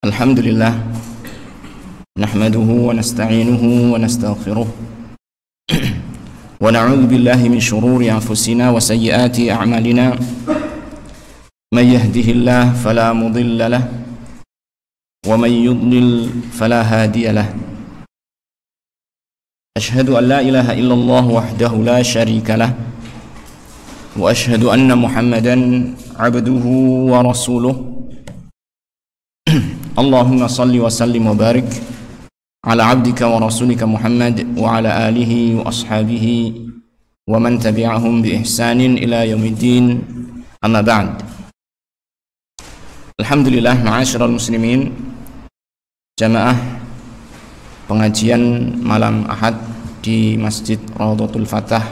Alhamdulillah, nahmaduhu wa nasta'inuhu wa nastaghfiruh wa na'udzu billahi min shururi anfusina wa sayyiati a'malina. May yahdihillahu fala mudilla lahu wa may yudlil fala hadiya lahu. Ashhadu an la ilaha illallah wahdahu la syarika lahu wa ashhadu anna Muhammadan 'abduhu wa rasuluh. Allahumma salli wa sallim wa barik ala abdika wa rasulika Muhammad wa ala alihi wa ashabihi wa man tabi'ahum bi ihsanin ila yaumiddin, amma ba'd. Alhamdulillah, ma'asyiral muslimin, jamaah pengajian malam Ahad di Masjid Raudhatul Fatah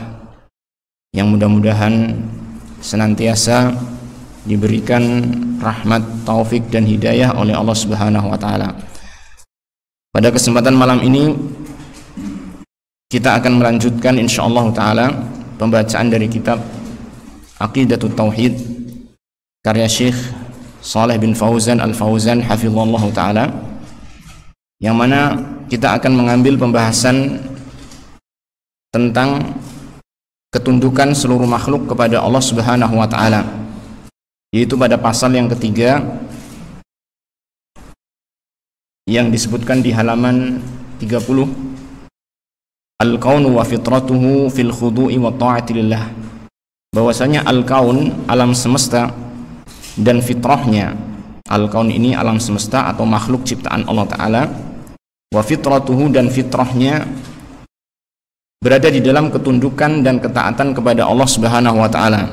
yang mudah-mudahan senantiasa diberikan rahmat, taufik dan hidayah oleh Allah Subhanahu wa taala. Pada kesempatan malam ini kita akan melanjutkan insyaallah taala pembacaan dari kitab Aqidatut Tauhid karya Syekh Shalih bin Fauzan Al-Fauzan hafizallahu taala, yang mana kita akan mengambil pembahasan tentang ketundukan seluruh makhluk kepada Allah Subhanahu wa taala, yaitu pada pasal yang ketiga yang disebutkan di halaman 30, Al-Kaunu wa fitratuhu fil khudu'i wa ta'ati lillah, bahwasanya Al-Kaun, alam semesta, dan fitrahnya. Al-Kaun ini alam semesta atau makhluk ciptaan Allah Ta'ala, wa fitratuhu, dan fitrahnya berada di dalam ketundukan dan ketaatan kepada Allah Subhanahu wa taala.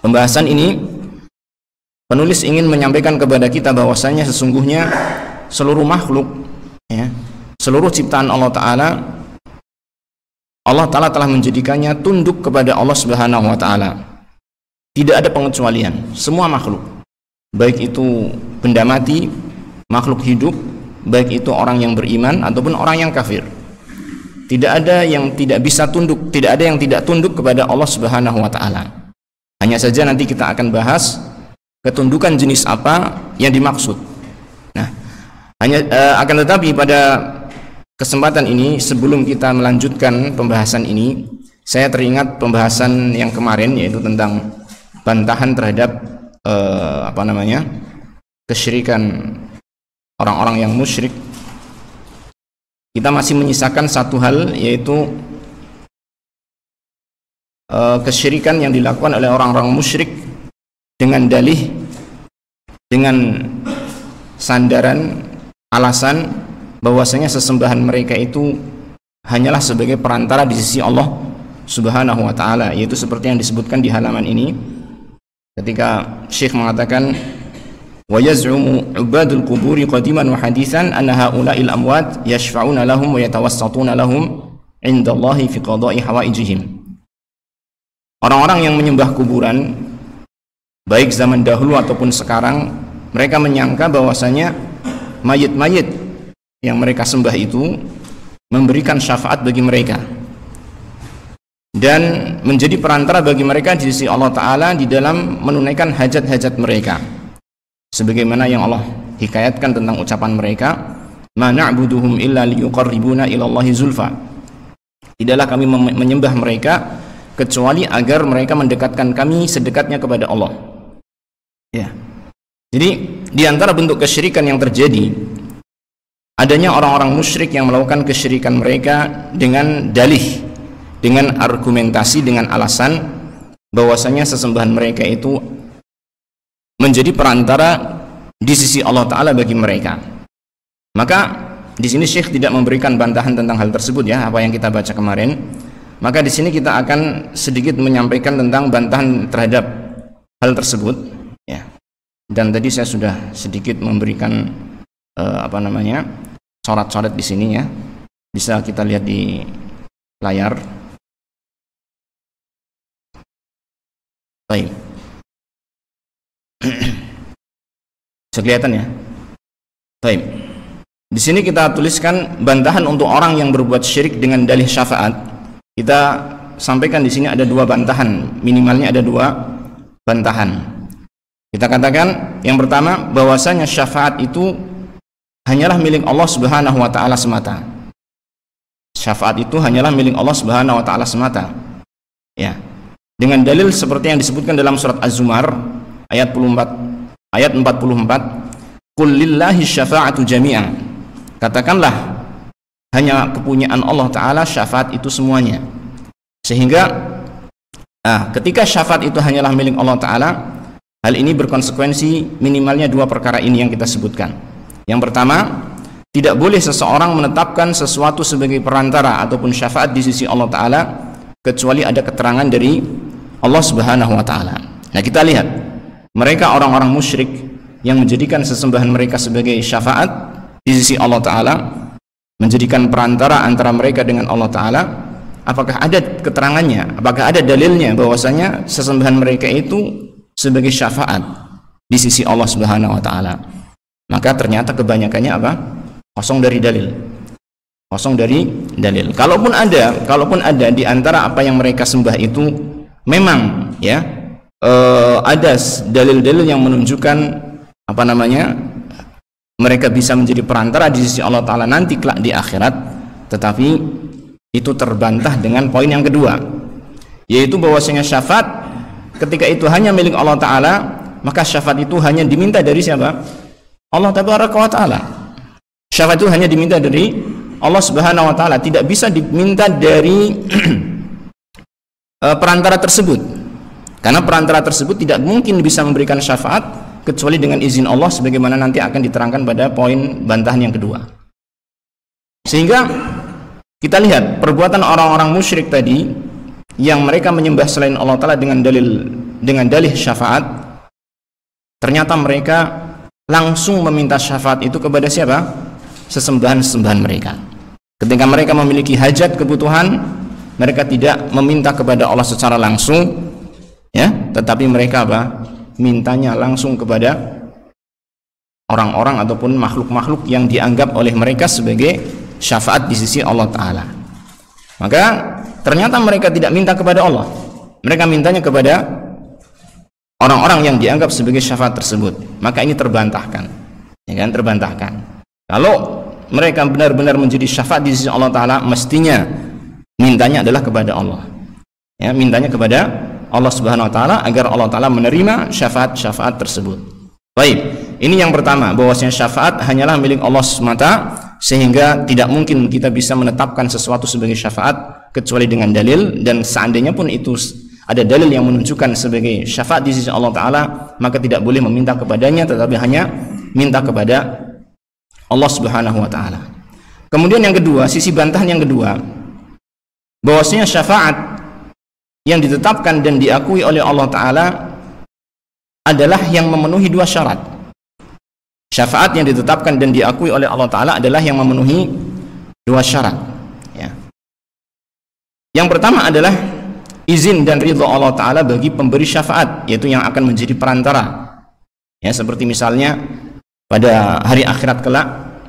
Pembahasan ini penulis ingin menyampaikan kepada kita bahwasanya sesungguhnya seluruh makhluk, seluruh ciptaan Allah Ta'ala telah menjadikannya tunduk kepada Allah Subhanahu wa taala. Tidak ada pengecualian. Semua makhluk, baik itu benda mati, makhluk hidup, baik itu orang yang beriman ataupun orang yang kafir, tidak ada yang tidak bisa tunduk, tidak ada yang tidak tunduk kepada Allah Subhanahu wa taala. Hanya saja nanti kita akan bahas ketundukan jenis apa yang dimaksud. Nah, akan tetapi pada kesempatan ini, sebelum kita melanjutkan pembahasan ini, saya teringat pembahasan yang kemarin, yaitu tentang bantahan terhadap kesyirikan orang-orang yang musyrik. Kita masih menyisakan satu hal, yaitu kesyirikan yang dilakukan oleh orang-orang musyrik dengan dalih, dengan sandaran, alasan bahwasanya sesembahan mereka itu hanyalah sebagai perantara di sisi Allah Subhanahu wa taala, yaitu seperti yang disebutkan di halaman ini ketika Syekh mengatakan wa yaz'umu ubadul quburi qadiman wa hadithan anna haula'il amwat yashfa'una lahum wa yatawassatuna lahum indallahi fi qada'i hawaijihim. Orang-orang yang menyembah kuburan baik zaman dahulu ataupun sekarang, mereka menyangka bahwasanya mayit-mayit yang mereka sembah itu memberikan syafaat bagi mereka dan menjadi perantara bagi mereka di sisi Allah Ta'ala di dalam menunaikan hajat-hajat mereka, sebagaimana yang Allah hikayatkan tentang ucapan mereka, ma na'buduhum illa liyuqarribuna ilallahi zulfa, tidaklah kami menyembah mereka kecuali agar mereka mendekatkan kami sedekatnya kepada Allah. Ya. Jadi di antara bentuk kesyirikan yang terjadi, adanya orang-orang musyrik yang melakukan kesyirikan mereka dengan dalih, dengan argumentasi, dengan alasan bahwasanya sesembahan mereka itu menjadi perantara di sisi Allah Ta'ala bagi mereka. Maka di sini Syekh tidak memberikan bantahan tentang hal tersebut, ya, apa yang kita baca kemarin. Maka di sini kita akan sedikit menyampaikan tentang bantahan terhadap hal tersebut, ya. Dan tadi saya sudah sedikit memberikan coret-coret di sini, ya. Bisa kita lihat di layar. Baik. Bisa kelihatan, ya? Baik. Di sini kita tuliskan bantahan untuk orang yang berbuat syirik dengan dalih syafaat. Kita sampaikan di sini ada dua bantahan, minimalnya ada dua bantahan. Kita katakan yang pertama bahwasanya syafaat itu hanyalah milik Allah Subhanahu wa taala semata. Syafaat itu hanyalah milik Allah Subhanahu wa taala semata. Ya. Dengan dalil seperti yang disebutkan dalam surat Az-Zumar ayat 44, "Qul lillahi syafa'atu jami'an." Katakanlah hanya kepunyaan Allah taala syafaat itu semuanya. Sehingga ketika syafaat itu hanyalah milik Allah taala, hal ini berkonsekuensi minimalnya dua perkara ini yang kita sebutkan. Yang pertama, tidak boleh seseorang menetapkan sesuatu sebagai perantara ataupun syafaat di sisi Allah taala kecuali ada keterangan dari Allah Subhanahu wa taala. Nah, kita lihat mereka orang-orang musyrik yang menjadikan sesembahan mereka sebagai syafaat di sisi Allah taala, menjadikan perantara antara mereka dengan Allah taala. Apakah ada keterangannya? Apakah ada dalilnya bahwasanya sesembahan mereka itu sebagai syafaat di sisi Allah Subhanahu wa taala? Maka ternyata kebanyakannya apa? Kosong dari dalil. Kosong dari dalil. Kalaupun ada di antara apa yang mereka sembah itu memang ya ada dalil-dalil yang menunjukkan apa namanya mereka bisa menjadi perantara di sisi Allah taala nanti kelak di akhirat, tetapi itu terbantah dengan poin yang kedua, yaitu bahwasanya syafaat ketika itu hanya milik Allah taala, maka syafaat itu hanya diminta dari siapa? Allah tabaraka wa taala. Syafaat itu hanya diminta dari Allah Subhanahu wa taala, tidak bisa diminta dari perantara tersebut. Karena perantara tersebut tidak mungkin bisa memberikan syafaat kecuali dengan izin Allah, sebagaimana nanti akan diterangkan pada poin bantahan yang kedua. Sehingga kita lihat perbuatan orang-orang musyrik tadi yang mereka menyembah selain Allah taala dengan dalih syafaat, ternyata mereka langsung meminta syafaat itu kepada siapa? Sesembahan-sesembahan mereka. Ketika mereka memiliki hajat, kebutuhan, mereka tidak meminta kepada Allah secara langsung, ya, tetapi mereka apa? Mintanya langsung kepada orang-orang ataupun makhluk-makhluk yang dianggap oleh mereka sebagai syafaat di sisi Allah taala. Maka ternyata mereka tidak minta kepada Allah, mereka mintanya kepada orang-orang yang dianggap sebagai syafaat tersebut. Maka ini terbantahkan, ya kan, terbantahkan. Kalau mereka benar-benar menjadi syafaat di sisi Allah taala, mestinya mintanya adalah kepada Allah, ya, mintanya kepada Allah Subhanahu wa taala agar Allah taala menerima syafaat-syafaat tersebut. Baik, ini yang pertama, bahwasanya syafaat hanyalah milik Allah semata, sehingga tidak mungkin kita bisa menetapkan sesuatu sebagai syafaat kecuali dengan dalil, dan seandainya pun itu ada dalil yang menunjukkan sebagai syafaat di sisi Allah taala, maka tidak boleh meminta kepadanya, tetapi hanya minta kepada Allah Subhanahu wa taala. Kemudian yang kedua, sisi bantahan yang kedua, bahwasanya syafaat yang ditetapkan dan diakui oleh Allah taala adalah yang memenuhi dua syarat. Syafaat yang ditetapkan dan diakui oleh Allah taala adalah yang memenuhi dua syarat, ya. Yang pertama adalah izin dan ridha Allah taala bagi pemberi syafaat, yaitu yang akan menjadi perantara, ya, seperti misalnya pada hari akhirat kelak,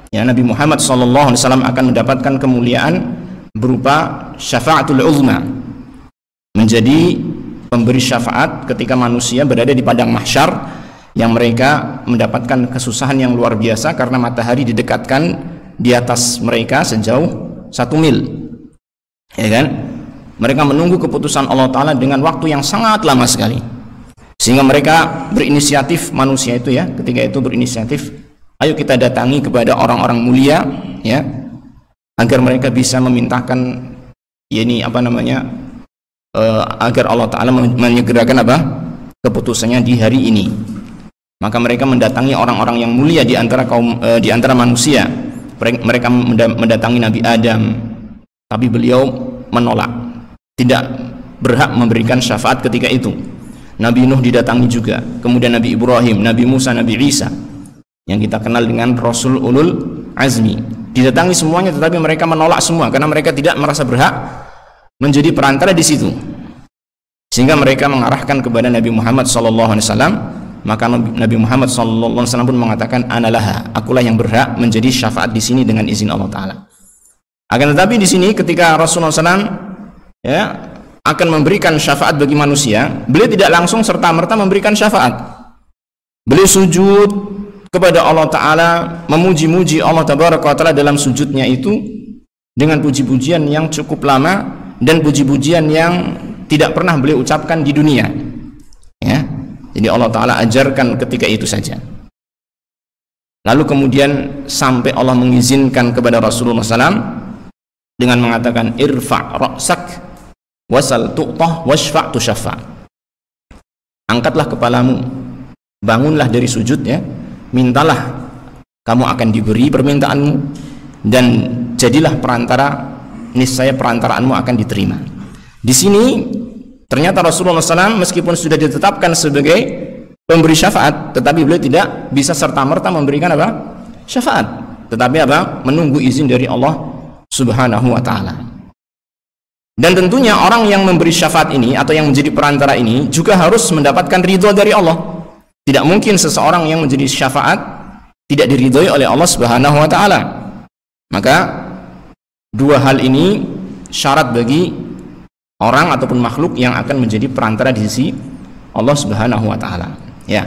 ya, Nabi Muhammad SAW akan mendapatkan kemuliaan berupa syafaatul uzma, menjadi pemberi syafaat ketika manusia berada di padang mahsyar, yang mereka mendapatkan kesusahan yang luar biasa karena matahari didekatkan di atas mereka sejauh 1 mil, ya kan? Mereka menunggu keputusan Allah taala dengan waktu yang sangat lama sekali, sehingga mereka berinisiatif, manusia itu, ya, ketika itu berinisiatif, ayo kita datangi kepada orang-orang mulia, ya, agar mereka bisa memintakan, ya, ini apa namanya, agar Allah taala menyegerakan apa? Keputusannya di hari ini. Maka mereka mendatangi orang-orang yang mulia di antara di antara manusia. Mereka mendatangi Nabi Adam, tapi beliau menolak, tidak berhak memberikan syafaat ketika itu. Nabi Nuh didatangi juga, kemudian Nabi Ibrahim, Nabi Musa, Nabi Isa, yang kita kenal dengan Rasul Ulul Azmi, didatangi semuanya, tetapi mereka menolak semua karena mereka tidak merasa berhak menjadi perantara di situ. Sehingga mereka mengarahkan kepada Nabi Muhammad SAW. Maka Nabi Muhammad SAW pun mengatakan, analaha, akulah yang berhak menjadi syafaat di sini dengan izin Allah taala. Akan tetapi di sini ketika Rasulullah SAW, ya, akan memberikan syafaat bagi manusia, beliau tidak langsung serta merta memberikan syafaat. Beliau sujud kepada Allah Ta'ala, memuji-muji Allah Tabaraka wa Ta'ala dalam sujudnya itu dengan puji-pujian yang cukup lama dan puji-pujian yang tidak pernah beliau ucapkan di dunia, ya. Jadi Allah Ta'ala ajarkan ketika itu saja. Lalu kemudian sampai Allah mengizinkan kepada Rasulullah SAW dengan mengatakan irfa' ra'sak wasal tu'tah washfa' tushaffa'. Angkatlah kepalamu, bangunlah dari sujud, ya, mintalah, kamu akan diberi permintaanmu, dan jadilah perantara, niscaya perantaraanmu akan diterima. Di sini ternyata Rasulullah SAW meskipun sudah ditetapkan sebagai pemberi syafaat, tetapi beliau tidak bisa serta-merta memberikan apa? Syafaat, tetapi apa? Menunggu izin dari Allah Subhanahu wa Ta'ala. Dan tentunya orang yang memberi syafaat ini atau yang menjadi perantara ini juga harus mendapatkan ridho dari Allah. Tidak mungkin seseorang yang menjadi syafaat tidak diridhoi oleh Allah Subhanahu wa Ta'ala. Maka dua hal ini syarat bagi orang ataupun makhluk yang akan menjadi perantara di sisi Allah Subhanahu wa Ta'ala, ya.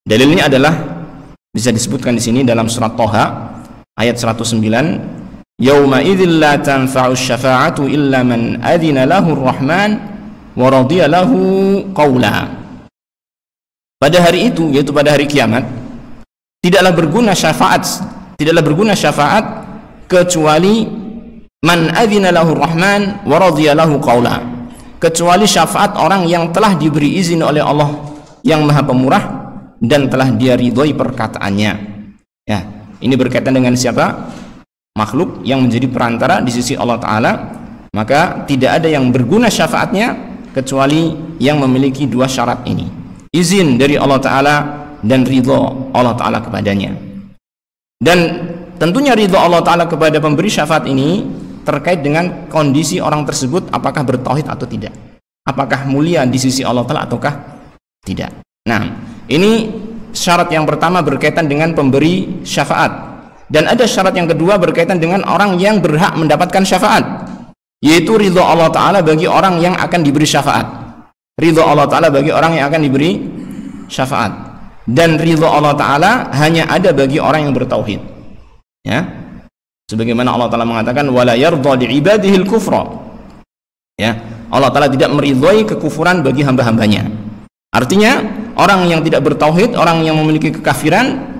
Dalilnya adalah bisa disebutkan di sini dalam surat Thaha ayat 109, yauma idzil la tanfa'u syafa'atu illa man adzina lahu ar-rahman wa radiya lahu qaula. Pada hari itu, yaitu pada hari kiamat, tidaklah berguna syafaat kecuali man adzina lahu ar-rahman wa radiya lahu qaula, kecuali syafaat orang yang telah diberi izin oleh Allah yang Maha Pemurah dan telah dia ridhoi perkataannya. Ya, ini berkaitan dengan siapa? Makhluk yang menjadi perantara di sisi Allah Ta'ala. Maka tidak ada yang berguna syafaatnya kecuali yang memiliki dua syarat ini, izin dari Allah Ta'ala dan ridho Allah Ta'ala kepadanya. Dan tentunya ridho Allah Ta'ala kepada pemberi syafaat ini terkait dengan kondisi orang tersebut, apakah bertauhid atau tidak, apakah mulia di sisi Allah Ta'ala ataukah tidak. Nah, ini syarat yang pertama berkaitan dengan pemberi syafaat. Dan ada syarat yang kedua berkaitan dengan orang yang berhak mendapatkan syafaat, yaitu ridho Allah Ta'ala bagi orang yang akan diberi syafaat. Ridho Allah Ta'ala bagi orang yang akan diberi syafaat. Dan ridho Allah Ta'ala hanya ada bagi orang yang bertauhid, ya. Sebagaimana Allah Ta'ala mengatakan wala yardha li'ibadihil kufra, ya. Allah Ta'ala tidak meridhoi kekufuran bagi hamba-hambanya. Artinya orang yang tidak bertauhid, orang yang memiliki kekafiran,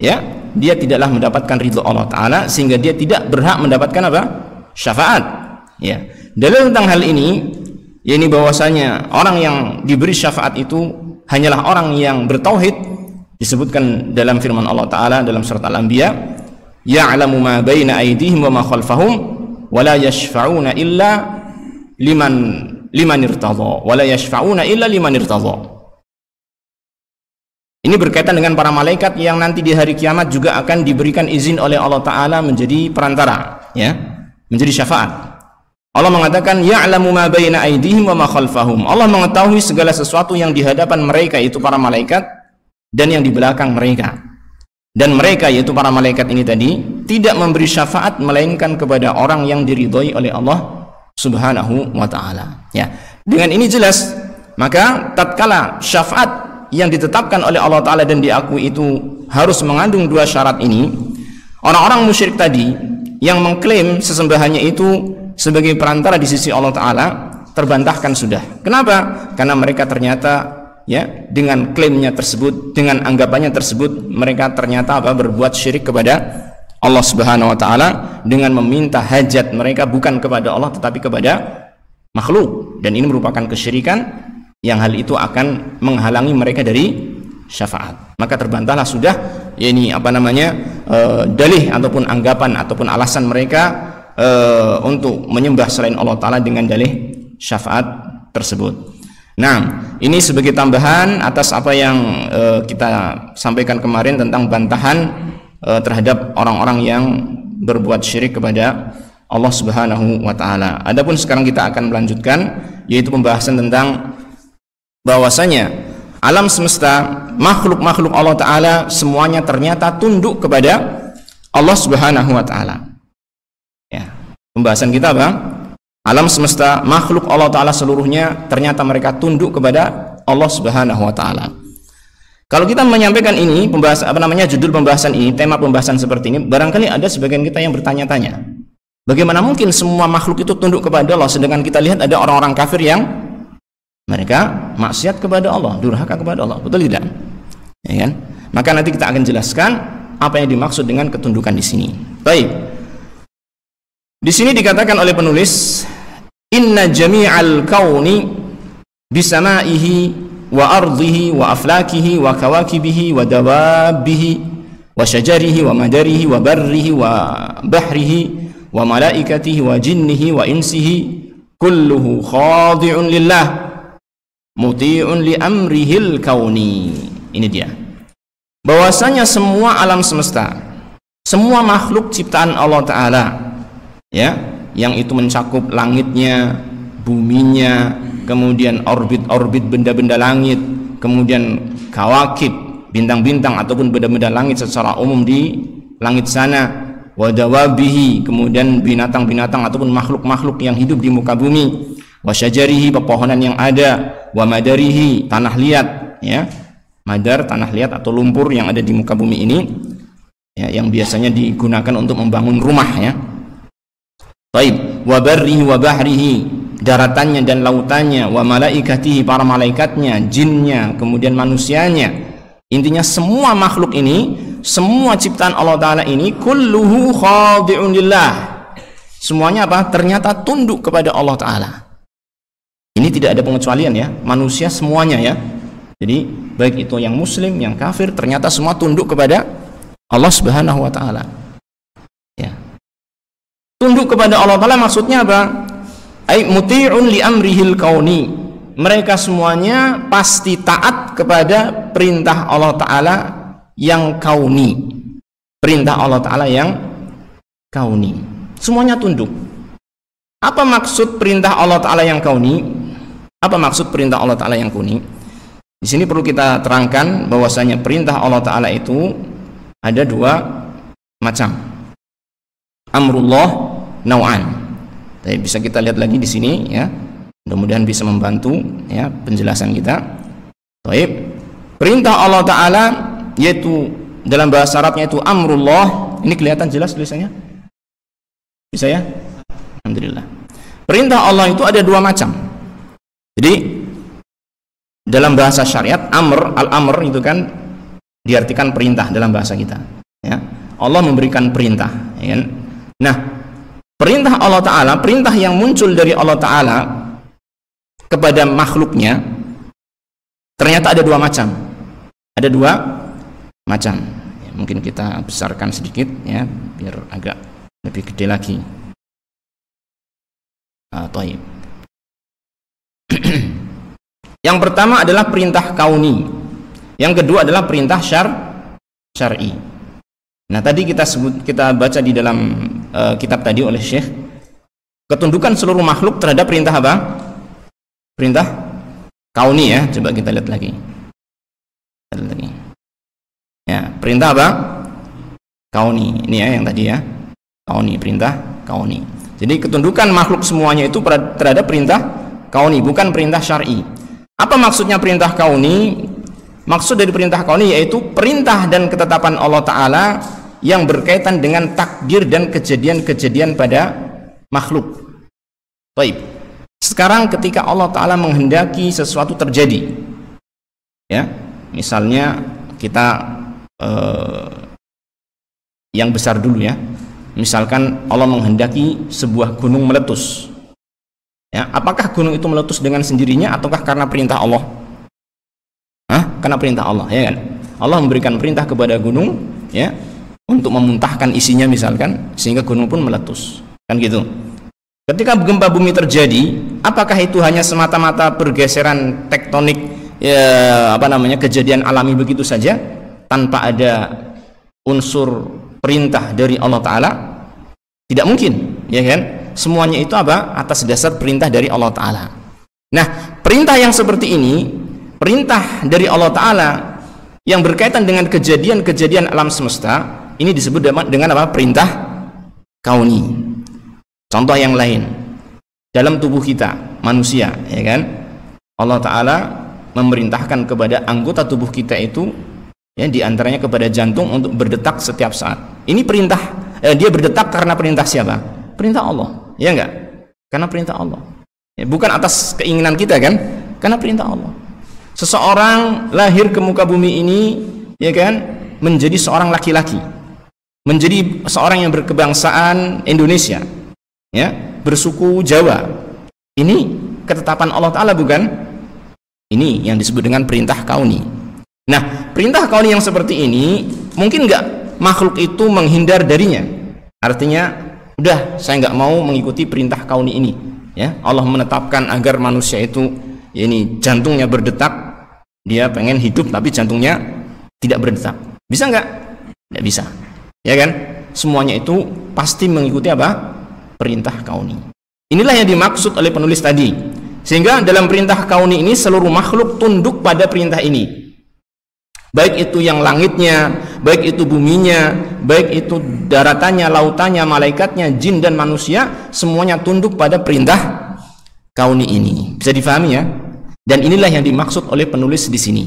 ya, dia tidaklah mendapatkan ridho Allah Ta'ala, sehingga dia tidak berhak mendapatkan apa? Syafaat, ya. Dalil tentang hal ini, yakni bahwasanya orang yang diberi syafaat itu hanyalah orang yang bertauhid. Disebutkan dalam firman Allah Ta'ala dalam surat Al-Anbiya, ya'lamu ma baina aydihim wa ma khalfahum wa la yashfa'una illa liman irtadha wa la yashfa'una illa liman irtadha. Ini berkaitan dengan para malaikat yang nanti di hari kiamat juga akan diberikan izin oleh Allah Ta'ala menjadi perantara, ya, menjadi syafaat. Allah mengatakan ya'lamu ma baina aydihim wa ma khalfahum. Allah mengetahui segala sesuatu yang di hadapan mereka, itu para malaikat, dan yang di belakang mereka. Dan mereka, yaitu para malaikat ini tadi, tidak memberi syafaat melainkan kepada orang yang diridhoi oleh Allah Subhanahu wa Ta'ala, ya. Dengan ini jelas, maka tatkala syafaat yang ditetapkan oleh Allah Ta'ala dan diakui itu harus mengandung dua syarat ini, orang-orang musyrik tadi yang mengklaim sesembahannya itu sebagai perantara di sisi Allah Ta'ala terbantahkan sudah. Kenapa? Karena mereka ternyata, ya, dengan klaimnya tersebut, dengan anggapannya tersebut, mereka ternyata apa? Berbuat syirik kepada Allah Subhanahu wa Ta'ala dengan meminta hajat mereka bukan kepada Allah tetapi kepada makhluk, dan ini merupakan kesyirikan yang hal itu akan menghalangi mereka dari syafaat. Maka terbantahlah sudah, ya, ini apa namanya, dalih ataupun anggapan ataupun alasan mereka untuk menyembah selain Allah Ta'ala dengan dalih syafaat tersebut. Nah, ini sebagai tambahan atas apa yang kita sampaikan kemarin tentang bantahan terhadap orang-orang yang berbuat syirik kepada Allah Subhanahu wa Ta'ala. Adapun sekarang kita akan melanjutkan, yaitu pembahasan tentang bahwasanya alam semesta, makhluk-makhluk Allah Ta'ala semuanya ternyata tunduk kepada Allah Subhanahu wa Ta'ala, ya. Pembahasan kita apa? Alam semesta, makhluk Allah Ta'ala seluruhnya ternyata mereka tunduk kepada Allah Subhanahu wa Ta'ala. Kalau kita menyampaikan ini, judul pembahasan ini, tema pembahasan seperti ini, barangkali ada sebagian kita yang bertanya-tanya, bagaimana mungkin semua makhluk itu tunduk kepada Allah, sedangkan kita lihat ada orang-orang kafir yang mereka maksiat kepada Allah, durhaka kepada Allah, betul tidak? Ya kan? Maka nanti kita akan jelaskan apa yang dimaksud dengan ketundukan di sini. Baik. Di sini dikatakan oleh penulis, inna jami'al kauni bisama'ihi wa ardihi wa aflakihi wa kawakibihi wa dawabihi wa syajarihi wa madarihi wa barrihi wa bahrihi wa malaikatihi wa jinnihi wa insihi kulluhu khadi'un lillah muti'un li amrihil kauni. Ini dia, bahwasanya semua alam semesta, semua makhluk ciptaan Allah Ta'ala, ya, yang itu mencakup langitnya, buminya, kemudian orbit-orbit benda-benda langit, kemudian kawakib, bintang-bintang ataupun benda-benda langit secara umum di langit sana, wadawabihi, kemudian binatang-binatang ataupun makhluk-makhluk yang hidup di muka bumi, wasyajarihi, pepohonan yang ada, wa madarihi, tanah liat, ya, madar, tanah liat atau lumpur yang ada di muka bumi ini, ya, yang biasanya digunakan untuk membangun rumah, ya. Baik, wa barrihi wa bahrihi, daratannya dan lautannya, wa malaikatihi, para malaikatnya, jinnya, kemudian manusianya. Intinya semua makhluk ini, semua ciptaan Allah Ta'ala ini, kulluhu khadi'un lillah, semuanya apa? Ternyata tunduk kepada Allah Ta'ala. Ini tidak ada pengecualian, ya, manusia semuanya, ya. Jadi baik itu yang muslim, yang kafir, ternyata semua tunduk kepada Allah Subhanahu wa Ta'ala, ya. Tunduk kepada Allah Ta'ala maksudnya apa? Ay muti'un li amrihil kauni, mereka semuanya pasti taat kepada perintah Allah Ta'ala yang kauni, perintah Allah Ta'ala yang kauni, semuanya tunduk. Apa maksud perintah Allah Ta'ala yang kauni? Apa maksud perintah Allah Ta'ala yang kauni? Di sini perlu kita terangkan bahwasanya perintah Allah Ta'ala itu ada dua macam. Amrullah nau'an. Tapi bisa kita lihat lagi di sini, ya. Mudah-mudahan bisa membantu, ya, penjelasan kita. Baik. Perintah Allah Ta'ala yaitu dalam bahasa Arabnya itu amrullah. Ini kelihatan jelas tulisannya? Bisa, ya? Alhamdulillah. Perintah Allah itu ada dua macam. Jadi dalam bahasa syariat al-amr itu kan diartikan perintah dalam bahasa kita, ya. Allah memberikan perintah, ya kan? Nah, perintah Allah Ta'ala, perintah yang muncul dari Allah Ta'ala kepada makhluknya, ternyata ada dua macam. Ada dua macam, ya, mungkin kita besarkan sedikit, ya, biar agak lebih gede lagi. Taib. Yang pertama adalah perintah kauni, yang kedua adalah perintah syar'i. Nah, tadi kita baca di dalam kitab tadi oleh Syekh, ketundukan seluruh makhluk terhadap perintah apa? Perintah kauni, ya. Coba kita lihat lagi. Ya, perintah apa? Kauni. Ini, ya, yang tadi, ya. Kauni, perintah kauni. Jadi ketundukan makhluk semuanya itu terhadap perintah kauni, bukan perintah syar'i. Apa maksudnya perintah kauni? Maksud dari perintah kauni yaitu perintah dan ketetapan Allah Ta'ala yang berkaitan dengan takdir dan kejadian-kejadian pada makhluk. Baik. Sekarang ketika Allah Ta'ala menghendaki sesuatu terjadi, ya, misalnya kita yang besar dulu, ya. Misalkan Allah menghendaki sebuah gunung meletus, ya, apakah gunung itu meletus dengan sendirinya ataukah karena perintah Allah? Karena perintah Allah, ya kan? Allah memberikan perintah kepada gunung, ya, untuk memuntahkan isinya misalkan, sehingga gunung pun meletus, kan gitu. Ketika gempa bumi terjadi, apakah itu hanya semata-mata pergeseran tektonik, ya, kejadian alami begitu saja tanpa ada unsur perintah dari Allah Ta'ala? Tidak mungkin, ya kan? Semuanya itu apa? Atas dasar perintah dari Allah Ta'ala. Nah, perintah yang seperti ini, perintah dari Allah Ta'ala yang berkaitan dengan kejadian-kejadian alam semesta, ini disebut dengan apa? Perintah kauni. Contoh yang lain, dalam tubuh kita manusia, ya kan? Allah Ta'ala memerintahkan kepada anggota tubuh kita itu, ya, diantaranya kepada jantung untuk berdetak setiap saat. Ini perintah, dia berdetak karena perintah siapa? Perintah Allah, ya enggak? Karena perintah Allah, ya, bukan atas keinginan kita kan? Karena perintah Allah. Seseorang lahir ke muka bumi ini, ya kan, menjadi seorang laki-laki, menjadi seorang yang berkebangsaan Indonesia, ya, bersuku Jawa. Ini ketetapan Allah Ta'ala, bukan? Ini yang disebut dengan perintah kauni. Nah, perintah kauni yang seperti ini mungkin nggak makhluk itu menghindar darinya. Artinya, udah, saya nggak mau mengikuti perintah kauni ini, ya. Allah menetapkan agar manusia itu, ya, ini jantungnya berdetak, dia pengen hidup tapi jantungnya tidak berdetak. Bisa nggak? Nggak bisa, ya kan? Semuanya itu pasti mengikuti apa? Perintah kauni. Inilah yang dimaksud oleh penulis tadi. Sehingga dalam perintah kauni ini seluruh makhluk tunduk pada perintah ini. Baik itu yang langitnya, baik itu buminya, baik itu daratannya, lautannya, malaikatnya, jin dan manusia, semuanya tunduk pada perintah kauni ini. Bisa difahami, ya? Dan inilah yang dimaksud oleh penulis di sini.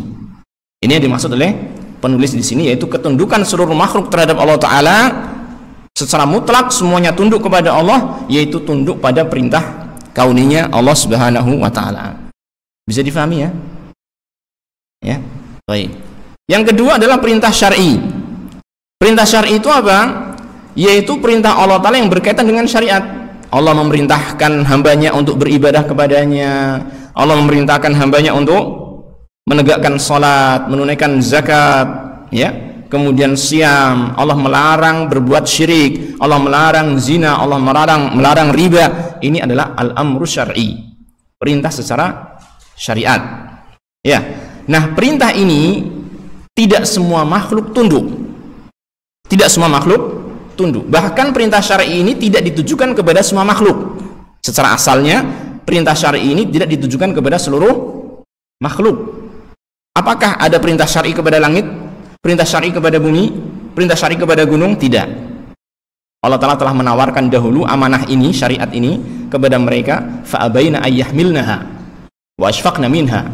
Ini yang dimaksud oleh penulis di sini, yaitu ketundukan seluruh makhluk terhadap Allah Ta'ala secara mutlak, semuanya tunduk kepada Allah, yaitu tunduk pada perintah kauninya Allah Subhanahu wa Ta'ala. Bisa difahami, ya? Ya, baik. Yang kedua adalah perintah syar'i. Perintah syar'i itu apa? Yaitu perintah Allah Ta'ala yang berkaitan dengan syariat. Allah memerintahkan hambanya untuk beribadah kepadanya. Allah memerintahkan hambanya untuk menegakkan salat, menunaikan zakat, ya. Kemudian siam. Allah melarang berbuat syirik, Allah melarang zina, Allah melarang riba. Ini adalah al-amru syar'i, perintah secara syariat, ya. Nah, perintah ini tidak semua makhluk tunduk. Tidak semua makhluk tunduk. Bahkan perintah syar'i ini tidak ditujukan kepada semua makhluk. Secara asalnya perintah syar'i ini tidak ditujukan kepada seluruh makhluk. Apakah ada perintah syar'i kepada langit, perintah syar'i kepada bumi, perintah syar'i kepada gunung? Tidak. Allah Ta'ala telah menawarkan dahulu amanah ini, syariat ini kepada mereka. Fa'abaina ayyahmilnaha wa ashfaqna minha.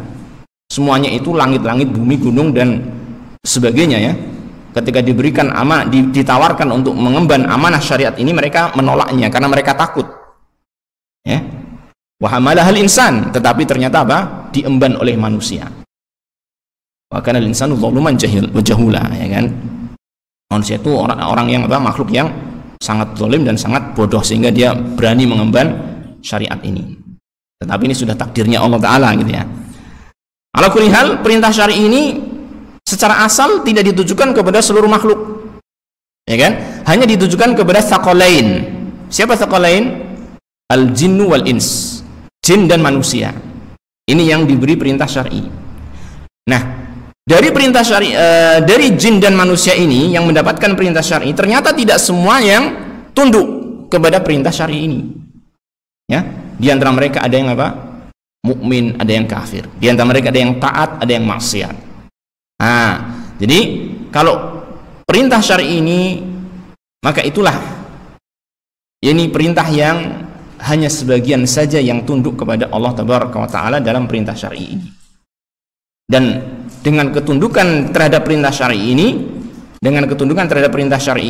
Semuanya itu langit-langit, bumi, gunung dan sebagainya, ya. Ketika diberikan amanah, ditawarkan untuk mengemban amanah syariat ini, mereka menolaknya karena mereka takut, ya. Wa hamalahal insan, tetapi ternyata apa? Diemban oleh manusia. Wa kana al-insanu zaluman jahula, ya kan? Manusia itu orang yang apa? Makhluk yang sangat zalim dan sangat bodoh, sehingga dia berani mengemban syariat ini. Tetapi ini sudah takdirnya Allah Ta'ala, gitu, ya. Ala kulli hal, perintah syar'i ini secara asal tidak ditujukan kepada seluruh makhluk, ya kan? Hanya ditujukan kepada tsaqalain. Siapa tsaqalain? Al-jinnu wal ins, jin dan manusia. Ini yang diberi perintah syar'i. Nah, dari perintah syar'i, dari jin dan manusia ini yang mendapatkan perintah syar'i, ternyata tidak semua yang tunduk kepada perintah syar'i ini, ya. Di antara mereka ada yang apa? Mukmin, ada yang kafir. Di antara mereka ada yang taat, ada yang maksiat. Nah, jadi kalau perintah syar'i ini, maka itulah ini perintah yang hanya sebagian saja yang tunduk kepada Allah Tabaraka wa Ta'ala dalam perintah syar'i ini. Dan dengan ketundukan terhadap perintah syar'i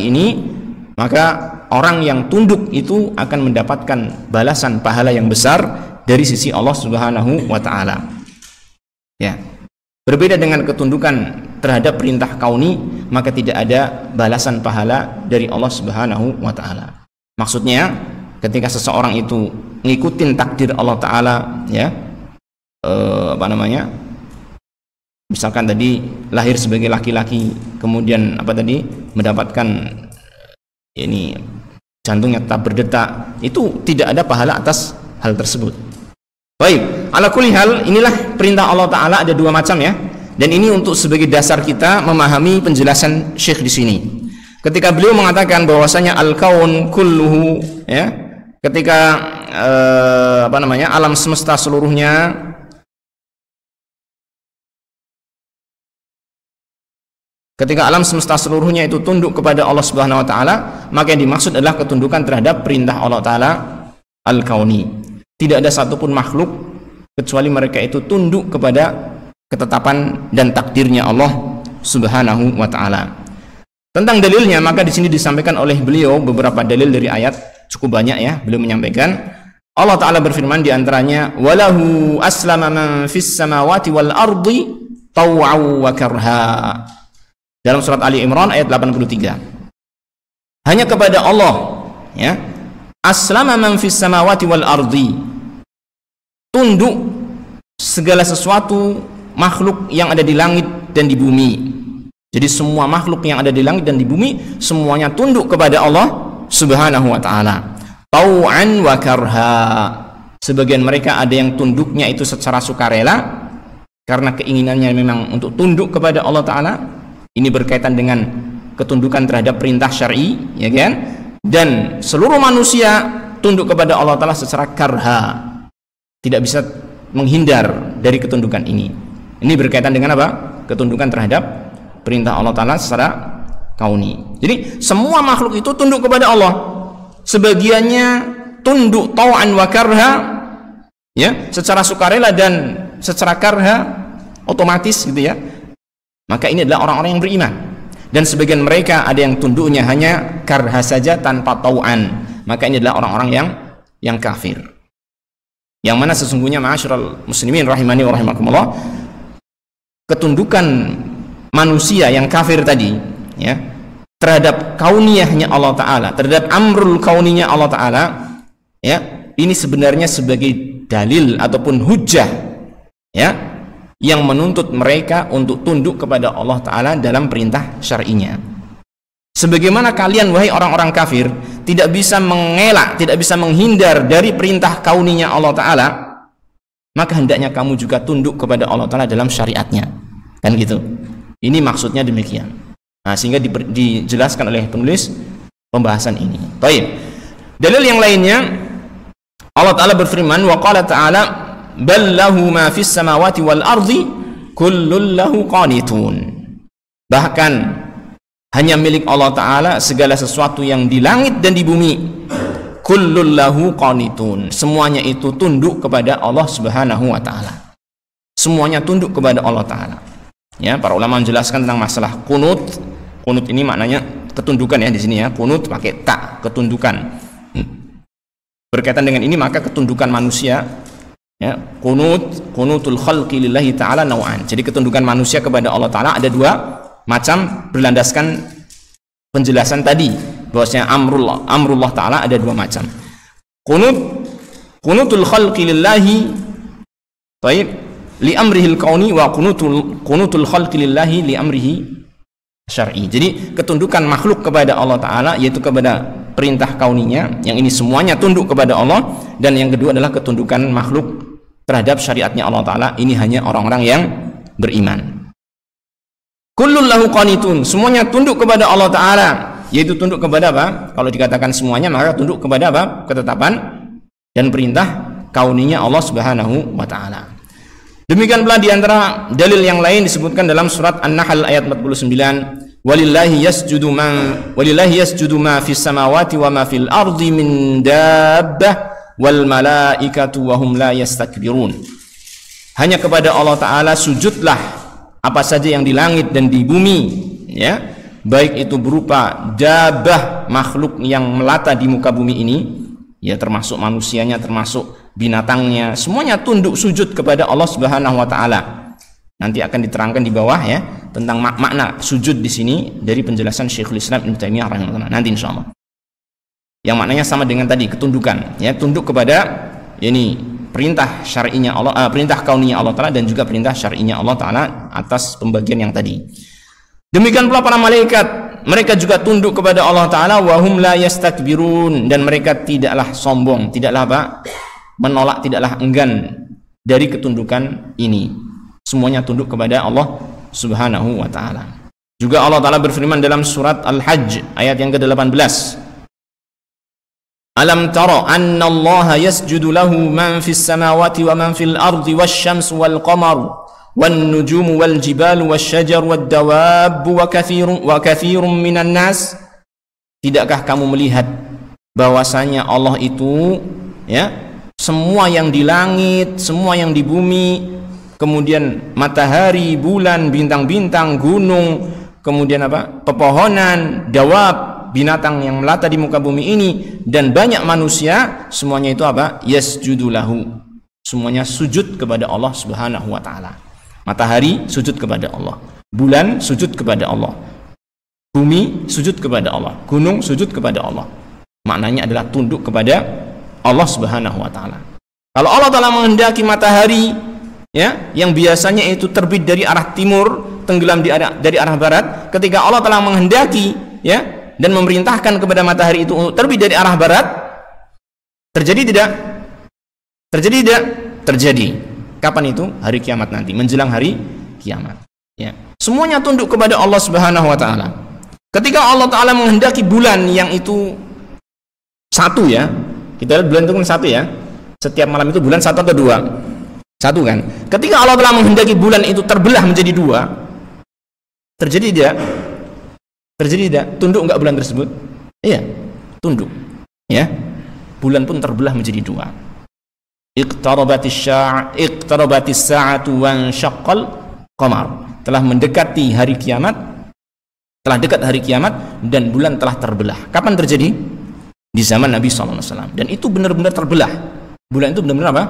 ini, maka orang yang tunduk itu akan mendapatkan balasan pahala yang besar dari sisi Allah Subhanahu wa Ta'ala, ya. Berbeda dengan ketundukan terhadap perintah kauni, maka tidak ada balasan pahala dari Allah Subhanahu wa Ta'ala. Maksudnya, ketika seseorang itu ngikutin takdir Allah Ta'ala, ya, misalkan tadi lahir sebagai laki-laki, kemudian mendapatkan ini jantungnya tetap berdetak, itu tidak ada pahala atas hal tersebut. Baik, ala kulli hal, inilah perintah Allah Ta'ala, ada dua macam, ya. Dan ini untuk sebagai dasar kita memahami penjelasan Syekh di sini. Ketika beliau mengatakan bahwasanya al-kaun kulluhu, ya, ketika alam semesta seluruhnya itu tunduk kepada Allah Subhanahu wa Ta'ala, maka yang dimaksud adalah ketundukan terhadap perintah Allah Ta'ala al-kauni. Tidak ada satupun makhluk kecuali mereka itu tunduk kepada ketetapan dan takdirnya Allah Subhanahu wa taala. Tentang dalilnya, maka di sini disampaikan oleh beliau beberapa dalil dari ayat, cukup banyak ya. Beliau menyampaikan Allah taala berfirman di antaranya, "Walahu aslama man fis samawati wal ardi taw'an wa karha." Dalam surat Ali Imran ayat 83. Hanya kepada Allah ya, aslama man fis samawati wal ardi, tunduk segala sesuatu makhluk yang ada di langit dan di bumi. Jadi semua makhluk yang ada di langit dan di bumi semuanya tunduk kepada Allah Subhanahu wa taala. Tau'an wa karha. Sebagian mereka ada yang tunduknya itu secara sukarela karena keinginannya memang untuk tunduk kepada Allah taala. Ini berkaitan dengan ketundukan terhadap perintah syar'i, ya kan? Dan seluruh manusia tunduk kepada Allah taala secara karha. Tidak bisa menghindar dari ketundukan ini. Ini berkaitan dengan apa? Ketundukan terhadap perintah Allah taala secara kauni. Jadi semua makhluk itu tunduk kepada Allah. Sebagiannya tunduk tau'an wa karha, ya, secara sukarela dan secara karha, otomatis gitu ya. Maka ini adalah orang-orang yang beriman. Dan sebagian mereka ada yang tunduknya hanya karha saja tanpa tau'an. Maka ini adalah orang-orang yang kafir. Yang mana sesungguhnya ma'asyiral muslimin rahimani wa rahimakumullah, ketundukan manusia yang kafir tadi ya terhadap kauniyahnya Allah taala, terhadap amrul kauninya Allah taala ya, ini sebenarnya sebagai dalil ataupun hujjah ya yang menuntut mereka untuk tunduk kepada Allah taala dalam perintah syar'inya. Sebagaimana kalian wahai orang-orang kafir tidak bisa mengelak, tidak bisa menghindar dari perintah kauninya Allah taala, maka hendaknya kamu juga tunduk kepada Allah taala dalam syariatnya. Kan gitu. Ini maksudnya demikian. Nah, sehingga dijelaskan oleh penulis pembahasan ini. Baik. Dalil yang lainnya, Allah taala berfirman, wa qala ta'ala bal lahu ma fis samawati wal ardi kullun lahu qanitun. Bahkan hanya milik Allah taala segala sesuatu yang di langit dan di bumi. Kullun lahu qanitun. Semuanya itu tunduk kepada Allah Subhanahu wa taala. Semuanya tunduk kepada Allah taala. Ya, para ulama menjelaskan tentang masalah kunut. Kunut ini maknanya ketundukan ya di sini ya. Kunut pakai tak, ketundukan. Berkaitan dengan ini maka ketundukan manusia ya, kunutul khalqi lillahi ta'ala naw'an. Jadi ketundukan manusia kepada Allah taala ada dua macam, berlandaskan penjelasan tadi bahwasanya amrullah taala ada dua macam. Kunutul khalqi lillahi baik li amrihil kauni wa kunutul khalqi lillahi li amrihi syar'i. Jadi ketundukan makhluk kepada Allah taala yaitu kepada perintah kauninya, yang ini semuanya tunduk kepada Allah, dan yang kedua adalah ketundukan makhluk terhadap syariatnya Allah taala, ini hanya orang-orang yang beriman. Kullun lahu qanitun, semuanya tunduk kepada Allah taala, yaitu tunduk kepada apa? Kalau dikatakan semuanya maka tunduk kepada apa? Ketetapan dan perintah kauninya Allah Subhanahu wa taala. Demikian pula di antara dalil yang lain disebutkan dalam surat An-Nahl ayat 49, walillahi yasjudu ma fis samawati wa ma fil ardi min dabbah wal malaikatu wa hum la yastakbirun. Hanya kepada Allah taala sujudlah apa saja yang di langit dan di bumi ya, baik itu berupa dabbah, makhluk yang melata di muka bumi ini ya, termasuk manusianya, termasuk binatangnya, semuanya tunduk sujud kepada Allah Subhanahu wa taala. Nanti akan diterangkan di bawah ya tentang makna sujud di sini dari penjelasan Syekhul Islam Ibnu Taimiyah rahimahullah nanti insyaallah. Yang maknanya sama dengan tadi, ketundukan ya, tunduk kepada ini perintah syar'inya Allah, perintah kauninya Allah taala dan juga perintah syar'inya Allah taala atas pembagian yang tadi. Demikian pula para malaikat, mereka juga tunduk kepada Allah taala, wa hum la yastakbirun, dan mereka tidaklah sombong, tidaklah apa? Menolak, tidaklah enggan dari ketundukan ini. Semuanya tunduk kepada Allah Subhanahu wa taala. Juga Allah taala berfirman dalam surat Al-Hajj ayat yang ke-18. Alam tara anna Allah yasjudu lahu man fis samawati wa man fil ardi wasyamsu wal qamaru wan nujumu wal jibalu wasyajaru wad dawabu wa katsirun minan nas. Tidakkah kamu melihat bahwasanya Allah itu ya, semua yang di langit, semua yang di bumi, kemudian matahari, bulan, bintang-bintang, gunung, kemudian apa? Pepohonan, dawab, binatang yang melata di muka bumi ini, dan banyak manusia, semuanya itu apa? Yasjudu lahu. Semuanya sujud kepada Allah Subhanahu wa taala. Matahari sujud kepada Allah, bulan sujud kepada Allah, bumi sujud kepada Allah, gunung sujud kepada Allah. Maknanya adalah tunduk kepada Allah Subhanahu wa taala. Kalau Allah Taala menghendaki matahari, ya, yang biasanya itu terbit dari arah timur, tenggelam dari arah barat, ketika Allah Taala menghendaki, ya, dan memerintahkan kepada matahari itu terbit dari arah barat, terjadi tidak? Terjadi tidak? Terjadi. Kapan itu? Hari kiamat nanti, menjelang hari kiamat, ya. Semuanya tunduk kepada Allah Subhanahu wa taala. Ketika Allah Taala menghendaki bulan yang itu satu, ya, kita lihat bulan itu kan satu, ya, setiap malam itu bulan satu atau dua? Satu kan. Ketika Allah Taala menghendaki bulan itu terbelah menjadi dua, terjadi tidak? Terjadi tidak? Tunduk enggak bulan tersebut? Iya, tunduk, ya. Bulan pun terbelah menjadi dua. Iqtarabatis sa'atu wansyaqqal qamar. Telah mendekati hari kiamat, telah dekat hari kiamat, dan bulan telah terbelah. Kapan terjadi? Di zaman Nabi SAW. Dan itu benar-benar terbelah. Bulan itu benar-benar apa?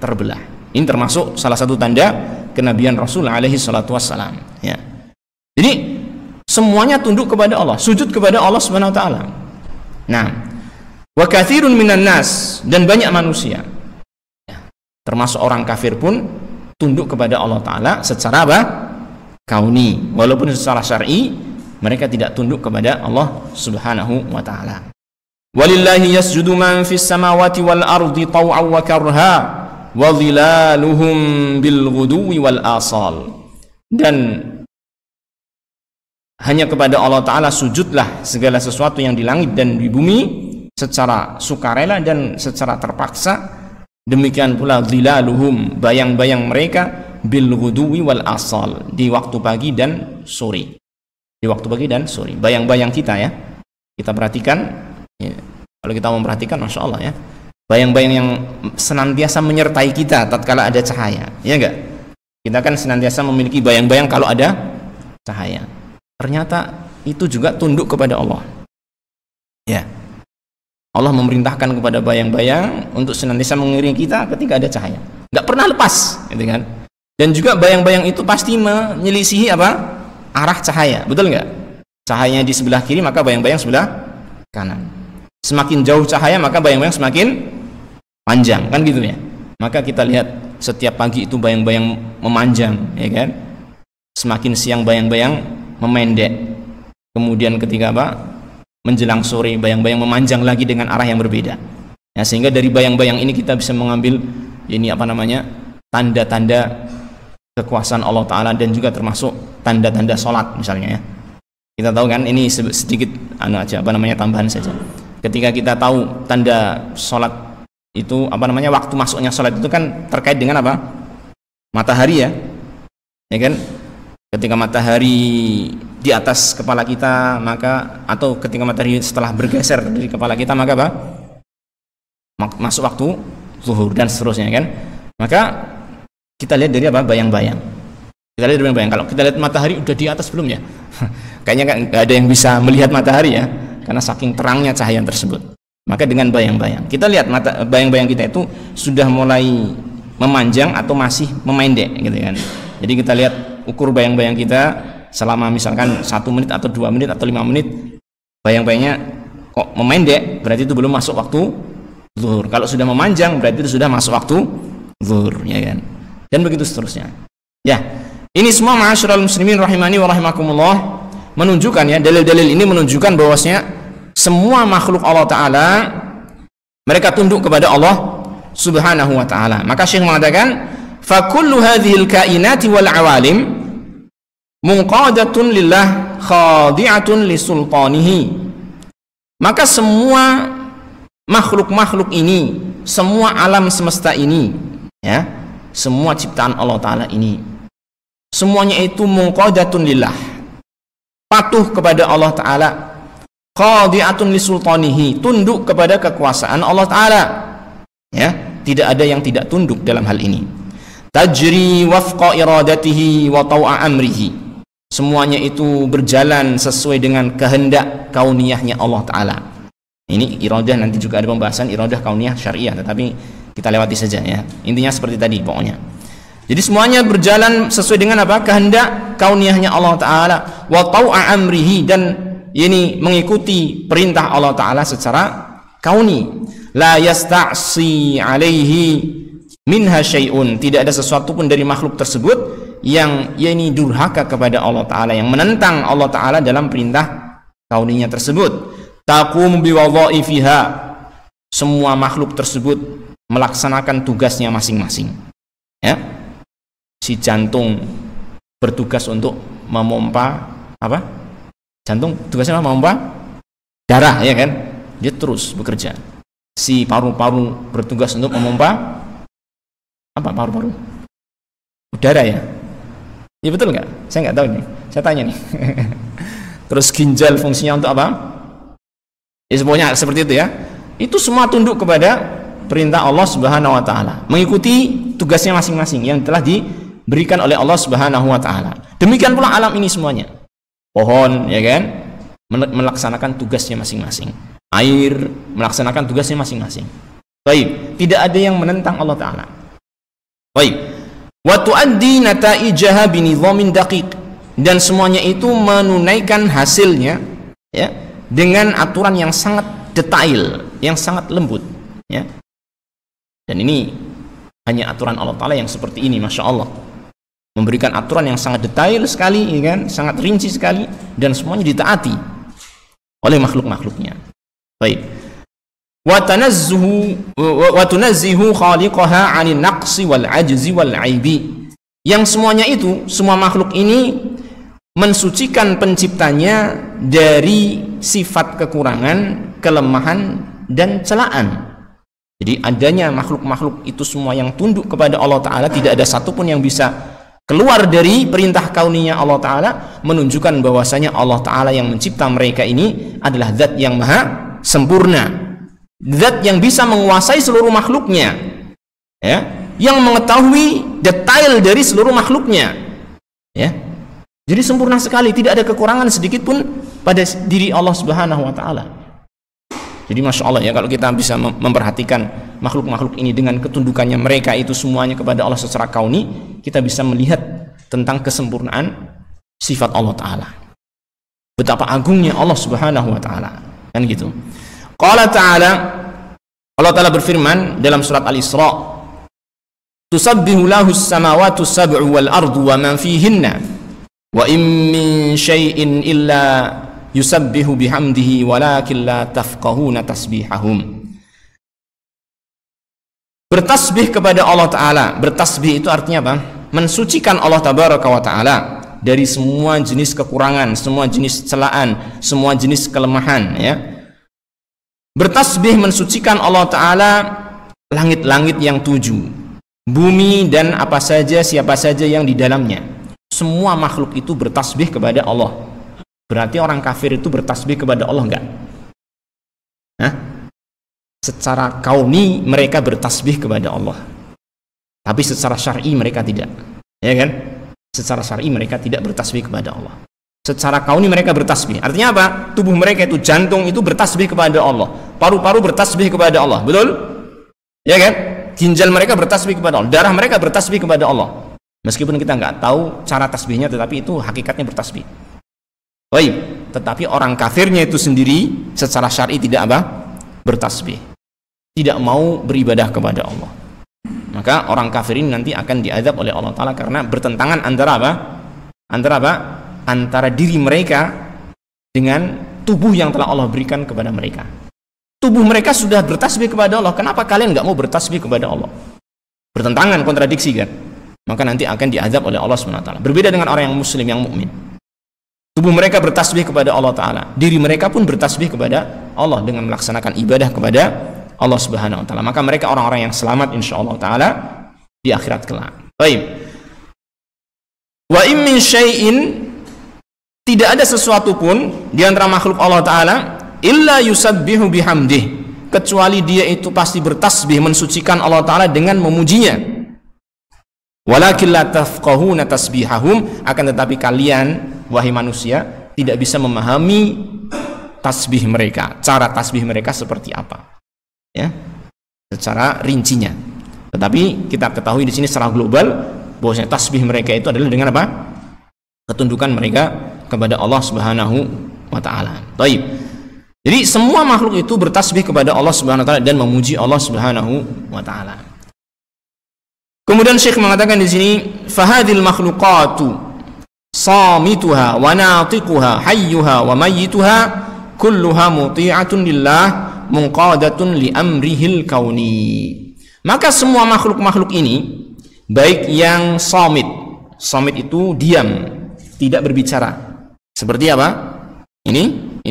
Terbelah. Ini termasuk salah satu tanda kenabian Rasul alaihi salatu wassalam, ya. Jadi semuanya tunduk kepada Allah, sujud kepada Allah Subhanahu wa taala. Nah, wa katsirun minan nas, dan banyak manusia, ya, termasuk orang kafir pun tunduk kepada Allah Taala secara apa? Kauni. Walaupun secara syar'i mereka tidak tunduk kepada Allah Subhanahu wa taala. Walillahi yasjudu man fis samawati wal ardi taw'an wa karha wa dhilaluhum bil ghuduwi wal asal. Dan hanya kepada Allah Ta'ala sujudlah segala sesuatu yang di langit dan di bumi secara sukarela dan secara terpaksa. Demikian pula dhilaluhum, bayang-bayang mereka, bil ghuduwi wal asal, di waktu pagi dan sore. Di waktu pagi dan sore. Bayang-bayang kita, ya, kita perhatikan, ya, kalau kita memperhatikan, Masya Allah, ya, bayang-bayang yang senantiasa menyertai kita tatkala ada cahaya, ya enggak? Kita kan senantiasa memiliki bayang-bayang kalau ada cahaya. Ternyata itu juga tunduk kepada Allah, ya. Allah memerintahkan kepada bayang-bayang untuk senantiasa mengiringi kita ketika ada cahaya, nggak pernah lepas, gitu kan? Dan juga bayang-bayang itu pasti menyelisihi apa? Arah cahaya, betul nggak? Cahayanya di sebelah kiri, maka bayang-bayang sebelah kanan. Semakin jauh cahaya, maka bayang-bayang semakin panjang, kan gitu ya. Maka kita lihat setiap pagi itu bayang-bayang memanjang, ya kan? Semakin siang bayang-bayang memendek. Kemudian ketika apa? Menjelang sore bayang-bayang memanjang lagi dengan arah yang berbeda. Ya, sehingga dari bayang-bayang ini kita bisa mengambil ini apa namanya? Tanda-tanda kekuasaan Allah Taala, dan juga termasuk tanda-tanda sholat misalnya, ya. Kita tahu kan, ini sedikit tambahan saja. Ketika kita tahu tanda sholat itu apa namanya, waktu masuknya sholat itu kan terkait dengan apa? Matahari, ya, ya kan? Ketika matahari di atas kepala kita, maka, atau ketika matahari setelah bergeser dari kepala kita, maka apa? Masuk waktu zuhur dan seterusnya, kan? Maka kita lihat dari apa? Bayang-bayang. Kita lihat dari bayang-bayang. Kalau kita lihat matahari udah di atas belum, ya? Kayaknya nggak ada yang bisa melihat matahari, ya, karena saking terangnya cahaya tersebut. Maka dengan bayang-bayang, kita lihat bayang-bayang kita itu sudah mulai memanjang atau masih memendek, gitu kan? Jadi kita lihat, ukur bayang-bayang kita selama misalkan 1 menit atau 2 menit atau 5 menit, bayang-bayangnya kok memendek, berarti itu belum masuk waktu zuhur. Kalau sudah memanjang, berarti itu sudah masuk waktu zuhur, ya kan? Dan begitu seterusnya. Ya, ini semua ma'asyiral muslimin rahimani wa rahimakumullah menunjukkan, ya, dalil-dalil ini menunjukkan bahwasanya semua makhluk Allah Ta'ala mereka tunduk kepada Allah Subhanahu wa Ta'ala. Maka Syekh mengatakan, fa kullu hadhil kainati wal awalim munqadatun lillah khadi'atun li sultanihi. Maka semua makhluk-makhluk ini, semua alam semesta ini, ya, semua ciptaan Allah Ta'ala ini, semuanya itu munqadatun lillah, patuh kepada Allah Ta'ala, khadi'atun li sultanihi, tunduk kepada kekuasaan Allah Ta'ala, ya. Tidak ada yang tidak tunduk dalam hal ini. tajri wafqa iradatihi wa taw'a amrihi. Semuanya itu berjalan sesuai dengan kehendak kauniyahnya Allah Ta'ala. Ini iradah, nanti juga ada pembahasan iradah kauniyah syariah, tetapi kita lewati saja ya. Intinya seperti tadi pokoknya. Jadi semuanya berjalan sesuai dengan apa? Kehendak kauniyahnya Allah Ta'ala, wa taw'a amrihi, dan ini mengikuti perintah Allah Ta'ala secara kauni. La yasta'si alaihi minha syai'un, tidak ada sesuatu pun dari makhluk tersebut yang ini durhaka kepada Allah Ta'ala, yang menentang Allah Ta'ala dalam perintah kauninya tersebut. Taqum biwadha'ifiha, semua makhluk tersebut melaksanakan tugasnya masing-masing ya. Si jantung bertugas untuk memompa apa? Jantung tugasnya memompa darah ya kan, dia terus bekerja. Si paru-paru bertugas untuk memompa apa? Paru-paru udara ya. Ya betul nggak? Saya nggak tahu nih. Saya tanya nih. Terus ginjal fungsinya untuk apa? Ya semuanya seperti itu ya. Itu semua tunduk kepada perintah Allah Subhanahu wa taala, mengikuti tugasnya masing-masing yang telah diberikan oleh Allah Subhanahu wa taala. Demikian pula alam ini semuanya. Pohon ya kan melaksanakan tugasnya masing-masing. Air melaksanakan tugasnya masing-masing. Baik, tidak ada yang menentang Allah Ta'ala. Baik, wa tuaddi nataijaha binidhamin daqiq, dan semuanya itu menunaikan hasilnya ya dengan aturan yang sangat detail, yang sangat lembut ya. Dan ini hanya aturan Allah Ta'ala yang seperti ini, Masya Allah, memberikan aturan yang sangat detail sekali ya kan, sangat rinci sekali, dan semuanya ditaati oleh makhluk-makhluknya. Baik. Wa tunazzihu khaliqaha 'anil naqsi wal 'ajzi wal 'aibi. Yang semuanya itu, semua makhluk ini mensucikan penciptanya dari sifat kekurangan, kelemahan, dan celaan. Jadi adanya makhluk-makhluk itu semua yang tunduk kepada Allah Ta'ala, tidak ada satupun yang bisa keluar dari perintah kauninya Allah Ta'ala, menunjukkan bahwasanya Allah Ta'ala yang mencipta mereka ini adalah zat yang maha sempurna, zat yang bisa menguasai seluruh makhluknya ya, yang mengetahui detail dari seluruh makhluknya ya. Jadi sempurna sekali, tidak ada kekurangan sedikit pun pada diri Allah Subhanahu wa taala. Jadi Masya Allah ya, kalau kita bisa memperhatikan makhluk-makhluk ini dengan ketundukannya mereka itu semuanya kepada Allah secara kauni, kita bisa melihat tentang kesempurnaan sifat Allah Ta'ala, betapa agungnya Allah Subhanahu wa taala kan gitu. Qala ta'ala, Allah Ta'ala berfirman dalam surat Al-Isra, tusabbihu lahus samawati sab'u wal ardu wa man fihinna wa in min syai'in illa yusabbihu bihamdihi walakin la tafqahuna tasbihahum. Bertasbih kepada Allah Ta'ala. Bertasbih itu artinya apa? Mensucikan Allah Tabaraka wa Ta'ala dari semua jenis kekurangan, semua jenis celaan, semua jenis kelemahan ya. Bertasbih mensucikan Allah Ta'ala langit-langit yang 7, bumi dan apa saja, siapa saja yang di dalamnya. Semua makhluk itu bertasbih kepada Allah. Berarti orang kafir itu bertasbih kepada Allah enggak? Hah? Secara kauni mereka bertasbih kepada Allah, tapi secara syar'i mereka tidak, ya kan? Secara syar'i mereka tidak bertasbih kepada Allah. Secara kauni mereka bertasbih. Artinya apa? Tubuh mereka itu, jantung itu bertasbih kepada Allah, paru-paru bertasbih kepada Allah, betul? Ya kan? Ginjal mereka bertasbih kepada Allah, darah mereka bertasbih kepada Allah. Meskipun kita nggak tahu cara tasbihnya, tetapi itu hakikatnya bertasbih. Baik, tetapi orang kafirnya itu sendiri secara syar'i tidak apa? Bertasbih. Tidak mau beribadah kepada Allah. Maka orang kafir ini nanti akan diazab oleh Allah Ta'ala karena bertentangan antara apa? Antara apa? Antara diri mereka dengan tubuh yang telah Allah berikan kepada mereka. Tubuh mereka sudah bertasbih kepada Allah, kenapa kalian nggak mau bertasbih kepada Allah? Bertentangan, kontradiksi kan? Maka nanti akan diazab oleh Allah SWT. Berbeda dengan orang yang muslim, yang mukmin. Tubuh mereka bertasbih kepada Allah Ta'ala, diri mereka pun bertasbih kepada Allah dengan melaksanakan ibadah kepada Allah Subhanahu wa Ta'ala. Maka mereka orang-orang yang selamat insyaallah Ta'ala di akhirat kelak. Baik. Wa in min syai'in, tidak ada sesuatu pun di antara makhluk Allah Ta'ala illa yusabbihu bihamdih, kecuali dia itu pasti bertasbih mensucikan Allah Ta'ala dengan memujinya. Walakin la tafqahuna tasbihahum, akan tetapi kalian wahai manusia tidak bisa memahami tasbih mereka, cara tasbih mereka seperti apa, ya, secara rincinya. Tetapi kita ketahui di sini secara global bahwasanya tasbih mereka itu adalah dengan apa? Ketundukan mereka kepada Allah Subhanahu wa taala. Baik. Jadi semua makhluk itu bertasbih kepada Allah Subhanahu wa taala dan memuji Allah Subhanahu wa taala. Kemudian Syekh mengatakan di sini, fahadil makhluqatu samituha wa natiquha hayyuha wa mayyituha kulluha muti'atun lillah munqadatun li amrihil kauni. Maka semua makhluk-makhluk ini, baik yang samit itu diam, tidak berbicara. Seperti apa? Ini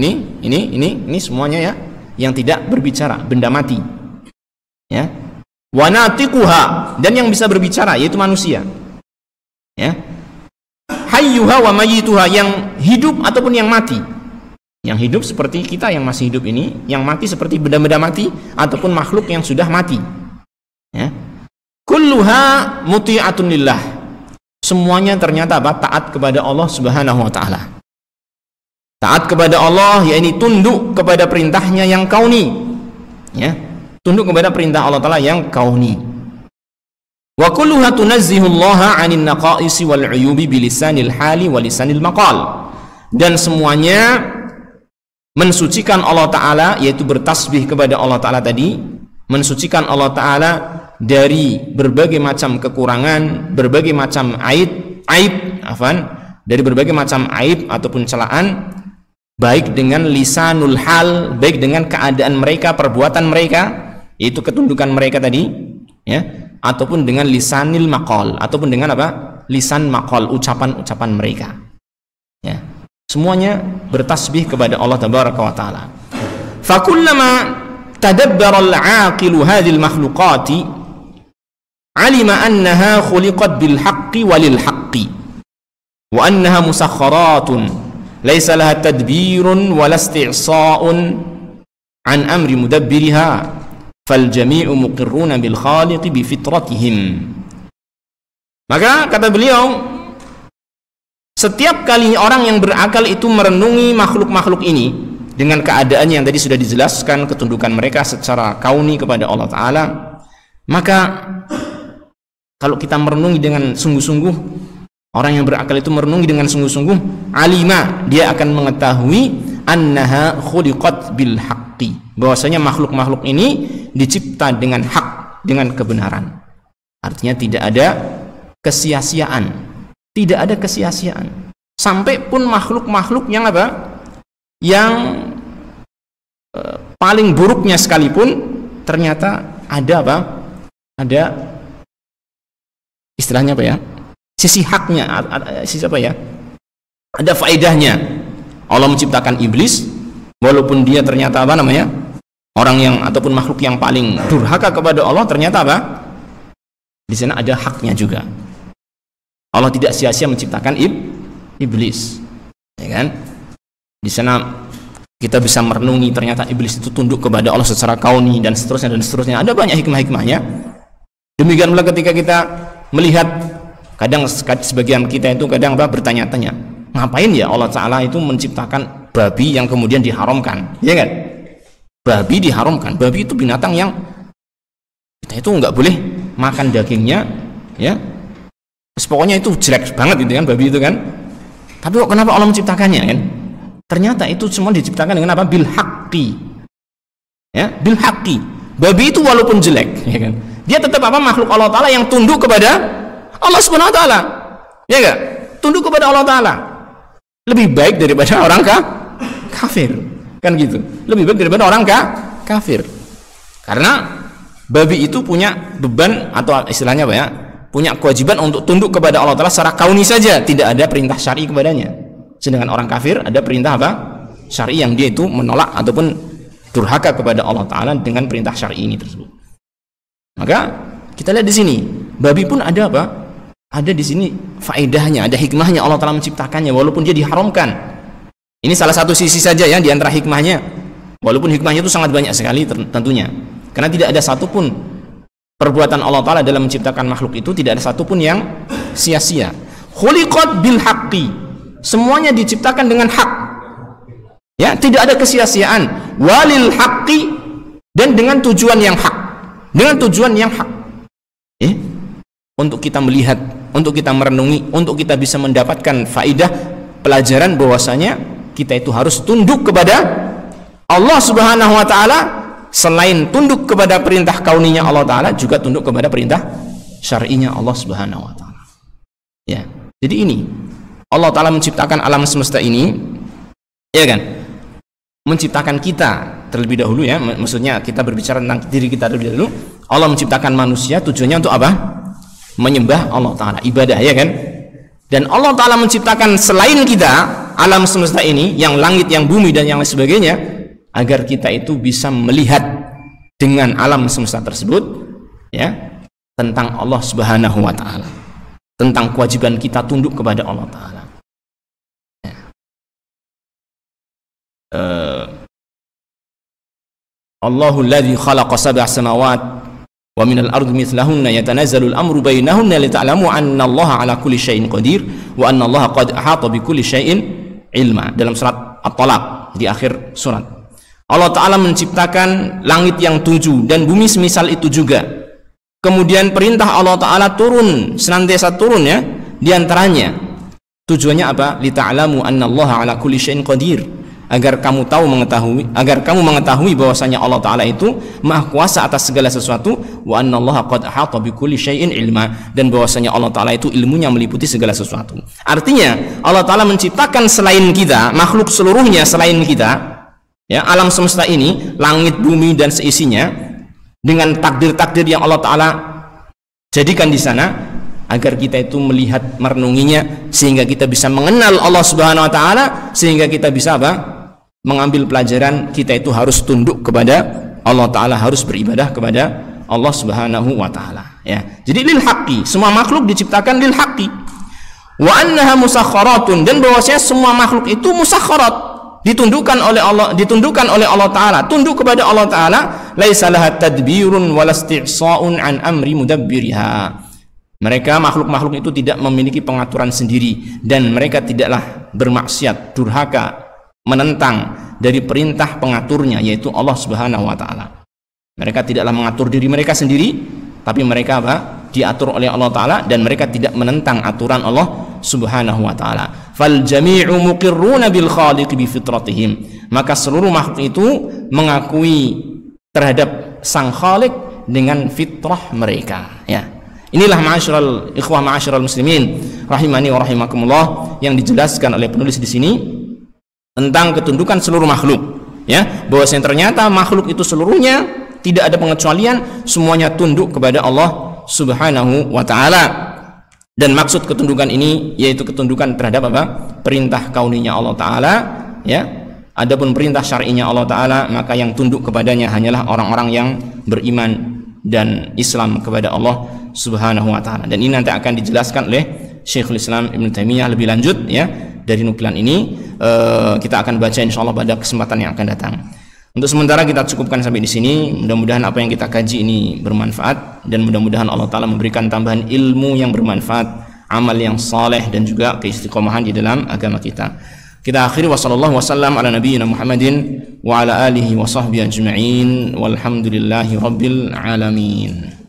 semuanya ya, yang tidak berbicara, benda mati. Ya. Wa natiquha, dan yang bisa berbicara yaitu manusia. Ya. Hayyuha wa mayyituha, yang hidup ataupun yang mati. Yang hidup seperti kita yang masih hidup ini, yang mati seperti benda-benda mati ataupun makhluk yang sudah mati. Ya. Kulluha muti'atun lillah. Semuanya ternyata apa? Taat kepada Allah Subhanahu wa taala. Taat kepada Allah, yakni tunduk kepada perintahnya yang kauni. Ya. Tunduk kepada perintah Allah taala yang kauni. Wa kulluha tunazzihullaha 'anil naqaisi wal 'uyubi bilisanil hali wa lisanil maqal. Dan semuanya mensucikan Allah taala, yaitu bertasbih kepada Allah taala tadi, mensucikan Allah taala dari berbagai macam kekurangan, berbagai macam dari berbagai macam aib ataupun celaan, baik dengan lisanul hal, baik dengan keadaan mereka, perbuatan mereka, yaitu ketundukan mereka tadi, ya, ataupun dengan lisanil maqal, ataupun dengan apa? Lisan maqal, ucapan-ucapan mereka. Ya. Semuanya bertasbih kepada Allah Tabaraka wa taala. Fa kullama tadabbara al-'aqilu hadhil makhluqati 'alima annaha khuliqat bil haqqi walil haqqi wa annaha musakharatun laysa laha tadbirun wala isti'sa'un an amri mudabbiriha fal jami'u muqirruna bil khaliqi bi fitratihim. Maka kata beliau, setiap kali orang yang berakal itu merenungi makhluk-makhluk ini dengan keadaan yang tadi sudah dijelaskan, ketundukan mereka secara kauni kepada Allah taala, maka kalau kita merenungi dengan sungguh-sungguh, orang yang berakal itu merenungi dengan sungguh-sungguh, alima, dia akan mengetahui annaha khuliqat bil haqqi, bahwasanya makhluk-makhluk ini dicipta dengan hak, dengan kebenaran. Artinya tidak ada kesia-siaan, tidak ada kesia-siaan. Sampai pun makhluk-makhluk yang apa? Yang paling buruknya sekalipun ternyata ada apa? Ada istilahnya apa ya? Sisi haknya, sisi apa ya? Ada faedahnya. Allah menciptakan iblis, walaupun dia ternyata apa namanya? Orang yang ataupun makhluk yang paling durhaka kepada Allah, ternyata apa? Di sana ada haknya juga. Allah tidak sia-sia menciptakan iblis, ya kan? Di sana kita bisa merenungi ternyata iblis itu tunduk kepada Allah secara kauni dan seterusnya dan seterusnya. Ada banyak hikmah-hikmahnya. Demikian pula ketika kita melihat, kadang sebagian kita itu kadang apa bertanya-tanya, ngapain ya Allah Ta'ala itu menciptakan babi yang kemudian diharamkan, ya kan? Babi diharamkan. Babi itu binatang yang kita itu nggak boleh makan dagingnya, ya. Terus pokoknya itu jelek banget itu kan, babi itu kan. Tapi kok kenapa Allah menciptakannya kan? Ternyata itu semua diciptakan dengan apa? Bil haqqi. Ya, bil haqqi. Babi itu walaupun jelek, ya kan? Dia tetap apa? Makhluk Allah Ta'ala yang tunduk kepada Allah Subhanahu wa taala. Ya enggak? Tunduk kepada Allah Ta'ala. Lebih baik daripada orang kafir. Kan gitu. Lebih baik daripada orang kafir. Karena babi itu punya beban atau istilahnya apa ya? Punya kewajiban untuk tunduk kepada Allah Ta'ala secara kauni saja, tidak ada perintah syar'i kepadanya. Sedangkan orang kafir ada perintah apa? Syar'i yang dia itu menolak ataupun durhaka kepada Allah Ta'ala dengan perintah syar'i ini tersebut. Maka kita lihat di sini, babi pun ada apa? Ada di sini faedahnya, ada hikmahnya Allah Ta'ala menciptakannya walaupun dia diharamkan. Ini salah satu sisi saja ya di antara hikmahnya. Walaupun hikmahnya itu sangat banyak sekali tentunya. Karena tidak ada satupun Perbuatan Allah Ta'ala dalam menciptakan makhluk itu tidak ada satupun yang sia-sia. Khuliqat bil haqqi, semuanya diciptakan dengan hak, ya, tidak ada kesia-siaan. Walil haqqi, dan dengan tujuan yang hak, dengan tujuan yang hak, ya, untuk kita melihat, untuk kita merenungi, untuk kita bisa mendapatkan faidah pelajaran bahwasanya kita itu harus tunduk kepada Allah Subhanahu wa Ta'ala. Selain tunduk kepada perintah kauninya Allah Ta'ala, juga tunduk kepada perintah syar'inya Allah Subhanahu wa Ta'ala, ya. Jadi ini Allah Ta'ala menciptakan alam semesta ini, ya kan, menciptakan kita terlebih dahulu, ya, maksudnya kita berbicara tentang diri kita terlebih dahulu. Allah menciptakan manusia tujuannya untuk apa? Menyembah Allah Ta'ala, ibadah, ya kan. Dan Allah Ta'ala menciptakan selain kita alam semesta ini, yang langit, yang bumi, dan yang lain sebagainya, agar kita itu bisa melihat dengan alam semesta tersebut, ya, tentang Allah Subhanahu wa Ta'ala, tentang kewajiban kita tunduk kepada Allah Ta'ala, ya. Allahul ladzi khalaqa sab'a samawat wa minal ardi mithlahunna yatanazzalu al-amru bainahunna lita'lamu anna Allaha 'ala kulli syai'in qadir wa anna Allaha qad ahata bi kulli syai'in ilma. Dalam surat At-Talaq di akhir surat, Allah Ta'ala menciptakan langit yang 7 dan bumi semisal itu juga. Kemudian perintah Allah Ta'ala turun, senantiasa turun, ya, di antaranya tujuannya apa? Lita'lamu annallaha 'ala kulli syai'in qadir, agar kamu mengetahui bahwasanya Allah Ta'ala itu Maha Kuasa atas segala sesuatu, wa annallaha qad ahata bi kulli syai'in ilma, dan bahwasanya Allah Ta'ala itu ilmunya meliputi segala sesuatu. Artinya Allah Ta'ala menciptakan selain kita, makhluk seluruhnya selain kita, ya, alam semesta ini, langit, bumi, dan seisinya, dengan takdir-takdir yang Allah Ta'ala jadikan di sana, agar kita itu melihat, merenunginya, sehingga kita bisa mengenal Allah Subhanahu wa Ta'ala, sehingga kita bisa apa? Mengambil pelajaran, kita itu harus tunduk kepada Allah Ta'ala, harus beribadah kepada Allah Subhanahu wa Ta'ala, ya. Jadi lil haqqi, semua makhluk diciptakan lil haqqi. Wa annaha musakhkharatun, dan bahwasanya semua makhluk itu musakhkharat, ditundukkan oleh Allah Ta'ala, tunduk kepada Allah Ta'ala. Laisa laha tadbirun wala isti'sa'un an amri mudabbiriha. Mereka makhluk-makhluk itu tidak memiliki pengaturan sendiri, dan mereka tidaklah bermaksiat, durhaka, menentang dari perintah pengaturnya, yaitu Allah Subhanahu wa Ta'ala. Mereka tidaklah mengatur diri mereka sendiri, tapi mereka apa? Diatur oleh Allah Ta'ala, dan mereka tidak menentang aturan Allah Subhanahu wa Ta'ala. Fal jami'u muqirruna bil khaliq bi fitratihim, maka seluruh makhluk itu mengakui terhadap sang khaliq dengan fitrah mereka, ya. Inilah ma'asyiral ikhwah, ma'asyiral muslimin rahimani wa rahimakumullah, yang dijelaskan oleh penulis di sini tentang ketundukan seluruh makhluk, ya, bahwasanya ternyata makhluk itu seluruhnya tidak ada pengecualian, semuanya tunduk kepada Allah Subhanahu wa Ta'ala. Dan maksud ketundukan ini yaitu ketundukan terhadap apa? Perintah kauninya Allah Ta'ala, ya. Adapun perintah syar'inya Allah Ta'ala, maka yang tunduk kepadanya hanyalah orang-orang yang beriman dan Islam kepada Allah Subhanahu wa Ta'ala. Dan ini nanti akan dijelaskan oleh Syekhul Islam Ibnu Taimiyah lebih lanjut, ya. Dari nukilan ini kita akan baca insyaallah pada kesempatan yang akan datang. Untuk sementara kita cukupkan sampai di sini. Mudah-mudahan apa yang kita kaji ini bermanfaat, dan mudah-mudahan Allah Ta'ala memberikan tambahan ilmu yang bermanfaat, amal yang saleh, dan juga keistiqomahan di dalam agama kita. Kita akhiri, wassallallahu wasallam ala nabiyyina Muhammadin wa ala alihi wa sahbihi ajma'in, walhamdulillahi rabbil alamin.